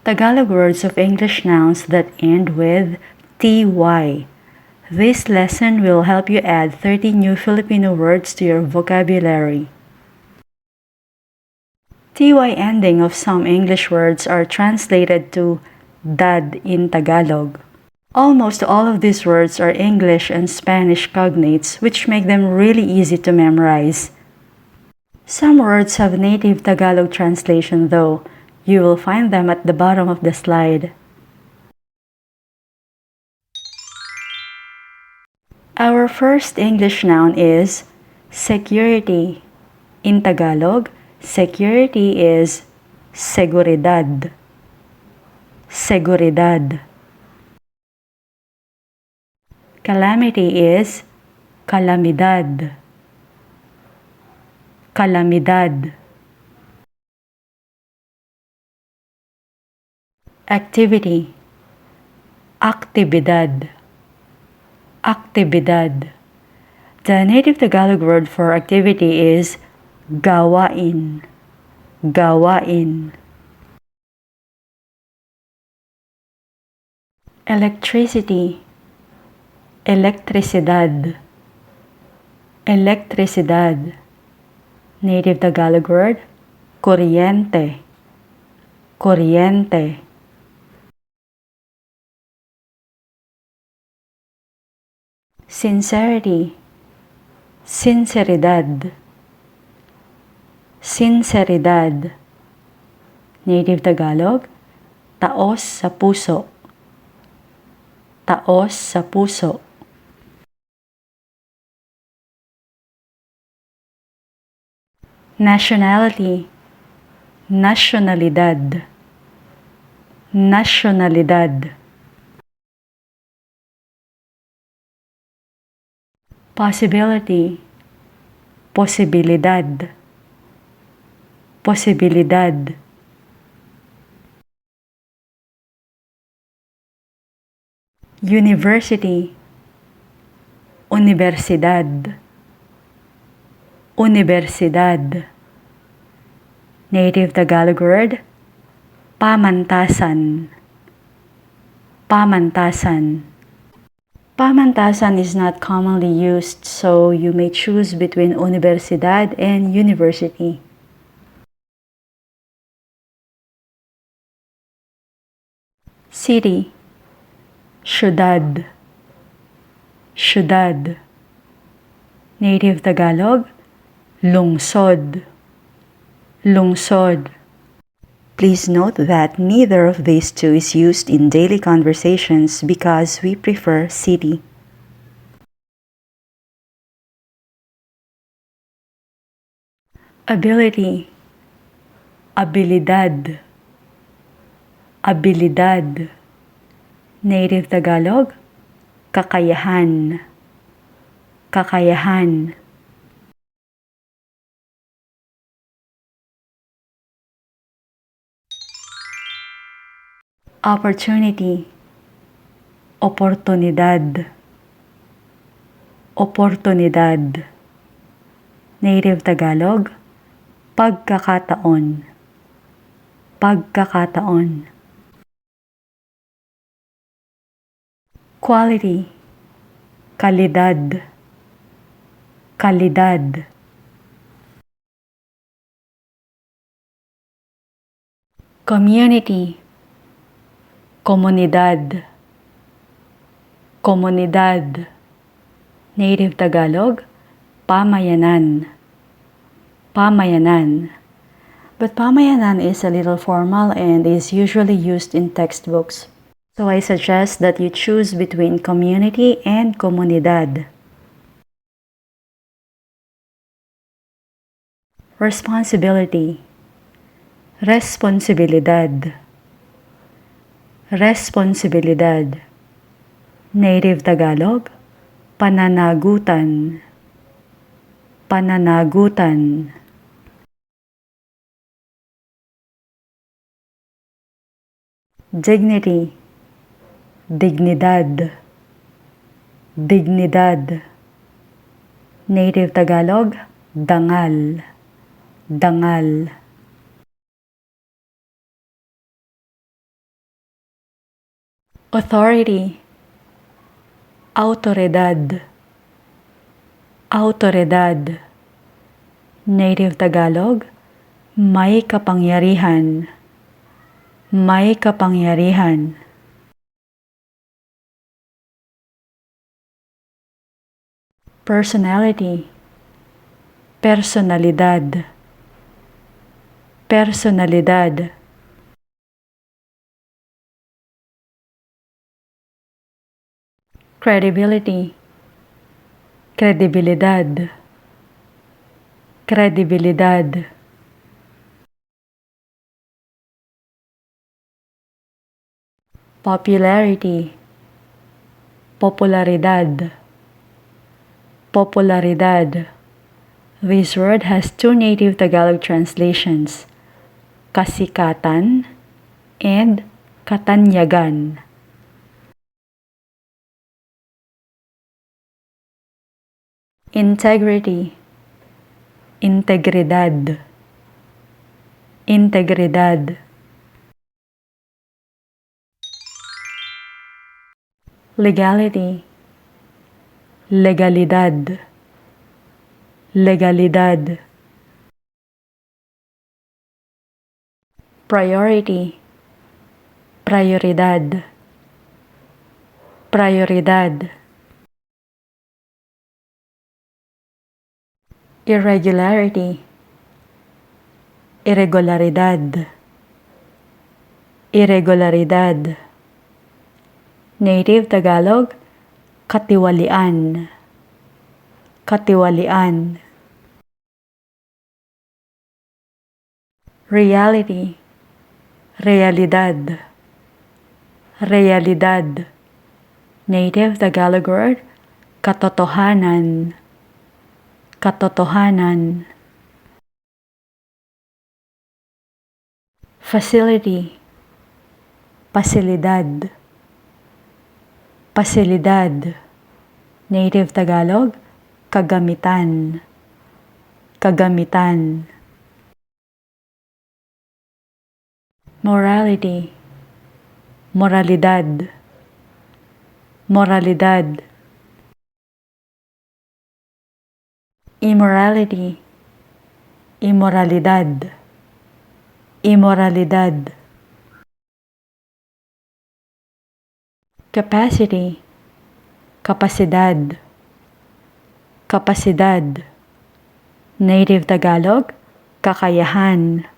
Tagalog words of English nouns that end with ty. This lesson will help you add 30 new Filipino words to your vocabulary. Ty ending of some English words are translated to dad in Tagalog. Almost all of these words are English and Spanish cognates, which make them really easy to memorize. Some words have native Tagalog translation though. You will find them at the bottom of the slide. Our first English noun is security. In Tagalog, security is seguridad. Seguridad. Calamity is calamidad. Calamidad. Activity. Aktibidad. Aktibidad. The native Tagalog word for activity is gawain. Gawain. Electricity. Elektrisidad. Elektrisidad. Native Tagalog word, kuryente. Kuryente. Sincerity. Sinceridad. Sinceridad. Native Tagalog, taos sa puso. Taos sa puso. Nationality. Nationalidad. Nationalidad. Possibility. Posibilidad. Posibilidad. University. Universidad. Universidad. Native Tagalog word, pamantasan. Pamantasan. Pamantasan is not commonly used, so you may choose between universidad and university. City. Syudad. Syudad. Native Tagalog, lungsod. Lungsod. Please note that neither of these two is used in daily conversations because we prefer city. Ability. Abilidad. Abilidad. Native Tagalog, kakayahan. Kakayahan. Opportunity. Oportunidad. Oportunidad. Native Tagalog, pagkakataon. Pagkakataon. Quality. Kalidad. Kalidad. Community. Komunidad. Komunidad. Native Tagalog, pamayanan. Pamayanan. But pamayanan is a little formal and is usually used in textbooks. So I suggest that you choose between community and comunidad. Responsibility. Responsibilidad. Responsibilidad. Native Tagalog, pananagutan. Pananagutan. Dignity. Dignidad. Dignidad. Native Tagalog, dangal. Dangal. authority, autoridad, autoridad. Native Tagalog, may kapangyarihan, may kapangyarihan. Personality, personalidad, personalidad. Credibility, credibilidad, credibilidad. Popularity, popularidad, popularidad. This word has two native Tagalog translations, kasikatan and katanyagan. Integrity, integridad, integridad. Legality, legalidad, legalidad. Priority, prioridad, prioridad. Irregularity, irregularidad, irregularidad. Native Tagalog, katiwalian, katiwalian. Reality, realidad, realidad. Native Tagalog word, katotohanan, katotohanan. Facility, pasilidad, pasilidad. Native Tagalog, kagamitan, kagamitan. Morality, moralidad, moralidad. Immorality, immoralidad, immoralidad. Capacity, kapasidad, kapasidad. Native Tagalog, kakayahan,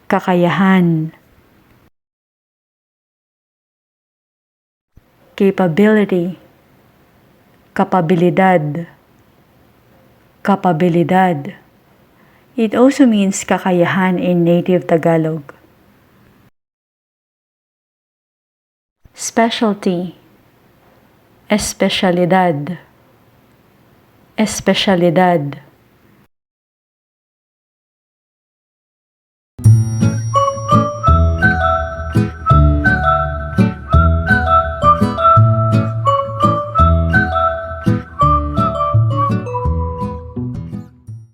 kakayahan. Capability, kapabilidad, kapabilidad. It also means kakayahan in native Tagalog. Specialty, especialidad, especialidad.